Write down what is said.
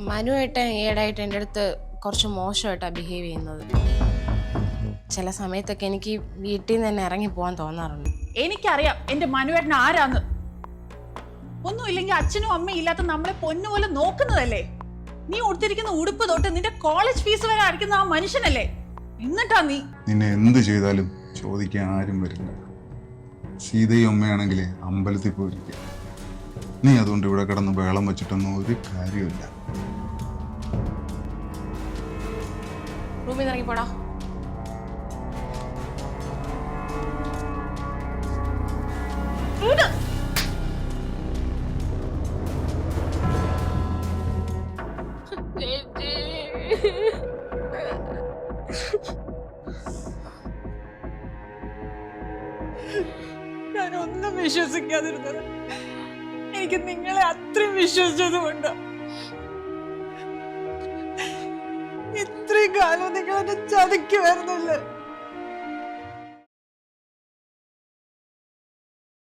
മനുവായിട്ട് ഈയിടെയായിട്ട് എൻ്റെ അടുത്ത് കുറച്ച് മോശമായിട്ടാണ് ബിഹേവ് ചെയ്യുന്നത്. ചില സമയത്തൊക്കെ എനിക്ക് വീട്ടിൽ നിന്ന് തന്നെ ഇറങ്ങി പോകാൻ തോന്നാറുണ്ട്. എനിക്കറിയാം എന്റെ മനുവേട്ടൻ ആരാന്ന്. ഒന്നുമില്ലെങ്കിൽ അച്ഛനും അമ്മയും ഇല്ലാത്ത നമ്മളെ പൊന്നുപോലെ നോക്കുന്നതല്ലേ. നീ ഉടുത്തിരിക്കുന്ന ഉടുപ്പ് തൊട്ട് നിന്റെ കോളേജ് ഫീസ് വരെ അടിക്കുന്ന ആ മനുഷ്യനല്ലേ. എന്നിട്ടാ നിന്നെ എന്ത് ചെയ്താലും ചോദിക്കാൻ ആരും വരില്ല. സീതയും അമ്മയാണെങ്കിലേ അമ്പലത്തിൽ പോയിരിക്കുക. നീ അതുകൊണ്ട് ഇവിടെ കിടന്ന് ബഹളം വെച്ചിട്ടൊന്നും ഒരു കാര്യമില്ല. റൂമിൽ നിന്ന് ഇറങ്ങിപ്പോടാ. ഞാനൊന്നും വിശ്വസിക്കാതിരുന്നത് എനിക്ക് നിങ്ങളെ അത്രയും വിശ്വസിച്ചതുകൊണ്ട്. ഇത്രയും കാലം നിങ്ങൾ എന്നെ ചതിക്കുമായിരുന്നല്ലേ.